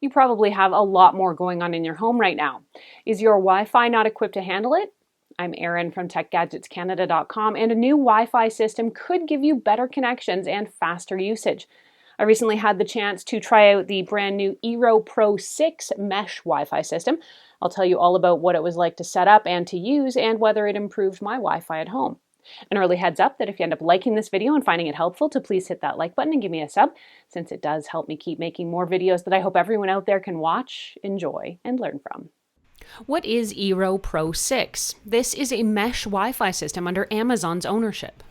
You probably have a lot more going on in your home right now. Is your Wi-Fi not equipped to handle it? I'm Erin from TechGadgetsCanada.com, and a new Wi-Fi system could give you better connections and faster usage. I recently had the chance to try out the brand new Eero Pro 6 mesh Wi-Fi system. I'll tell you all about what it was like to set up and to use and whether it improved my Wi-Fi at home. An early heads up that if you end up liking this video and finding it helpful, to please hit that like button and give me a sub, since it does help me keep making more videos that I hope everyone out there can watch, enjoy, and learn from. What is Eero Pro 6? This is a mesh Wi-Fi system under Amazon's ownership.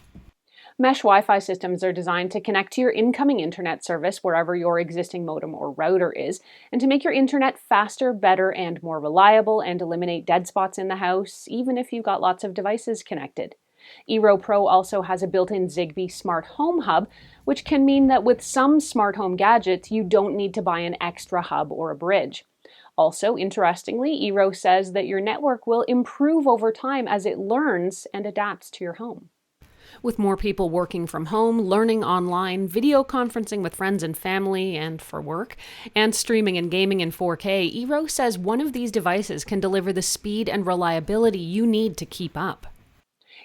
Mesh Wi-Fi systems are designed to connect to your incoming internet service wherever your existing modem or router is, and to make your internet faster, better, and more reliable, and eliminate dead spots in the house, even if you've got lots of devices connected. Eero Pro also has a built-in Zigbee smart home hub, which can mean that with some smart home gadgets, you don't need to buy an extra hub or a bridge. Also, interestingly, Eero says that your network will improve over time as it learns and adapts to your home. With more people working from home, learning online, video conferencing with friends and family and for work, and streaming and gaming in 4K, Eero says one of these devices can deliver the speed and reliability you need to keep up.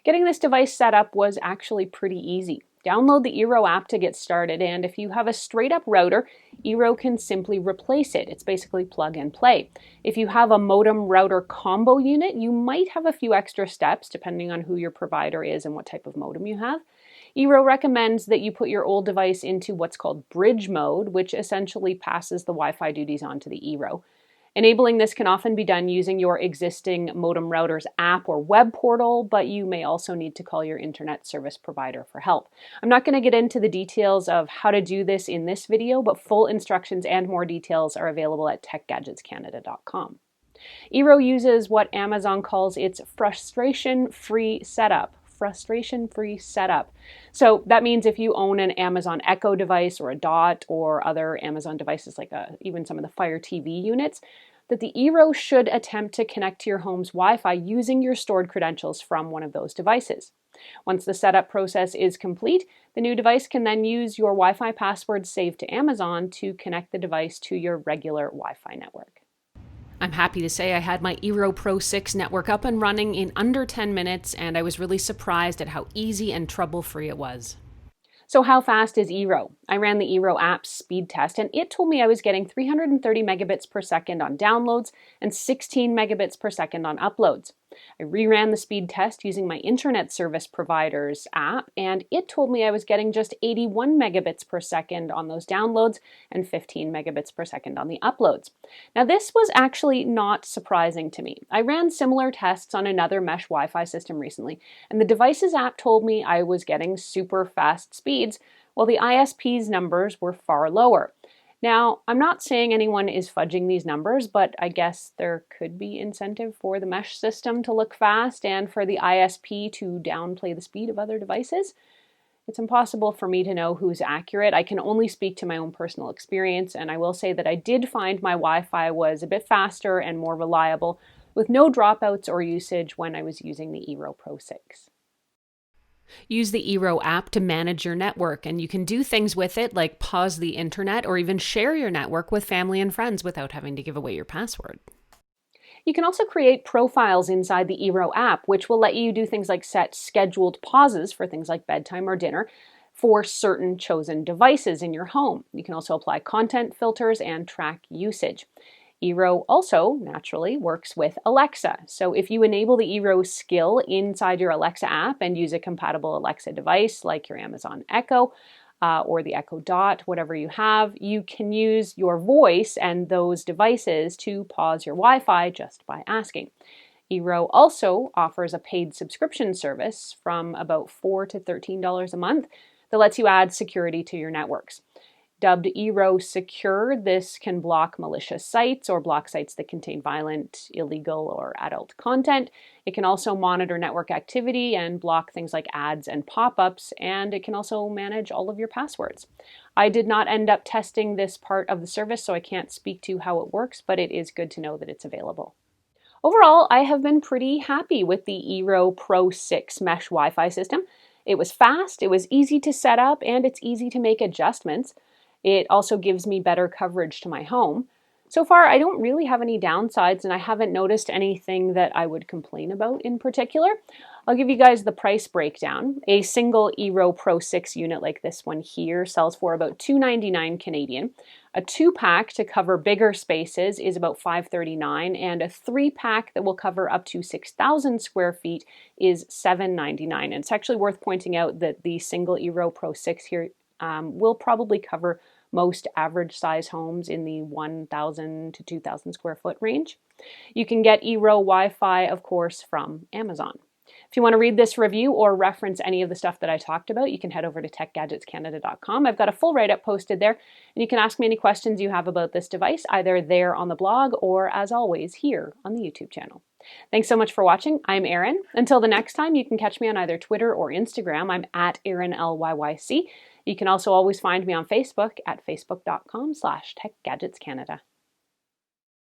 Getting this device set up was actually pretty easy. Download the Eero app to get started, and if you have a straight-up router, Eero can simply replace it. It's basically plug and play. If you have a modem router combo unit, you might have a few extra steps depending on who your provider is and what type of modem you have. Eero recommends that you put your old device into what's called bridge mode, which essentially passes the Wi-Fi duties onto the Eero. Enabling this can often be done using your existing modem router's app or web portal, but you may also need to call your internet service provider for help. I'm not going to get into the details of how to do this in this video, but full instructions and more details are available at TechGadgetsCanada.com. Eero uses what Amazon calls its frustration-free setup. Frustration-free setup. So that means if you own an Amazon Echo device or a Dot or other Amazon devices like even some of the Fire TV units, that the Eero should attempt to connect to your home's Wi-Fi using your stored credentials from one of those devices. Once the setup process is complete, the new device can then use your Wi-Fi password saved to Amazon to connect the device to your regular Wi-Fi network. I'm happy to say I had my Eero Pro 6 network up and running in under 10 minutes, and I was really surprised at how easy and trouble-free it was. So how fast is Eero? I ran the Eero app's speed test, and it told me I was getting 330 megabits per second on downloads and 16 megabits per second on uploads. I reran the speed test using my internet service provider's app, and it told me I was getting just 81 megabits per second on those downloads and 15 megabits per second on the uploads. Now, this was actually not surprising to me. I ran similar tests on another mesh Wi-Fi system recently, and the device's app told me I was getting super fast speeds, while the ISP's numbers were far lower. Now, I'm not saying anyone is fudging these numbers, but I guess there could be incentive for the mesh system to look fast and for the ISP to downplay the speed of other devices. It's impossible for me to know who's accurate. I can only speak to my own personal experience, and I will say that I did find my Wi-Fi was a bit faster and more reliable, with no dropouts or usage when I was using the Eero Pro 6. Use the Eero app to manage your network, and you can do things with it like pause the internet or even share your network with family and friends without having to give away your password. You can also create profiles inside the Eero app, which will let you do things like set scheduled pauses for things like bedtime or dinner for certain chosen devices in your home. You can also apply content filters and track usage. Eero also, naturally, works with Alexa. So if you enable the Eero skill inside your Alexa app and use a compatible Alexa device like your Amazon Echo or the Echo Dot, whatever you have, you can use your voice and those devices to pause your Wi-Fi just by asking. Eero also offers a paid subscription service from about $4 to $13 a month that lets you add security to your networks. Dubbed Eero Secure, this can block malicious sites or block sites that contain violent, illegal, or adult content. It can also monitor network activity and block things like ads and pop-ups, and it can also manage all of your passwords. I did not end up testing this part of the service, so I can't speak to how it works, but it is good to know that it's available. Overall, I have been pretty happy with the Eero Pro 6 mesh Wi-Fi system. It was fast, it was easy to set up, and it's easy to make adjustments. It also gives me better coverage to my home. So far, I don't really have any downsides, and I haven't noticed anything that I would complain about in particular. I'll give you guys the price breakdown. A single Eero Pro 6 unit like this one here sells for about $299 Canadian. A 2-pack to cover bigger spaces is about $539, and a 3-pack that will cover up to 6,000 square feet is $799. And it's actually worth pointing out that the single Eero Pro 6 here will probably cover most average size homes in the 1,000 to 2,000 square foot range. You can get Eero Wi-Fi, of course, from Amazon. If you want to read this review or reference any of the stuff that I talked about, you can head over to techgadgetscanada.com. I've got a full write-up posted there, and you can ask me any questions you have about this device, either there on the blog or, as always, here on the YouTube channel. Thanks so much for watching. I'm Erin. Until the next time, you can catch me on either Twitter or Instagram. I'm at Erin LYYC. You can also always find me on Facebook at facebook.com/techgadgetscanada.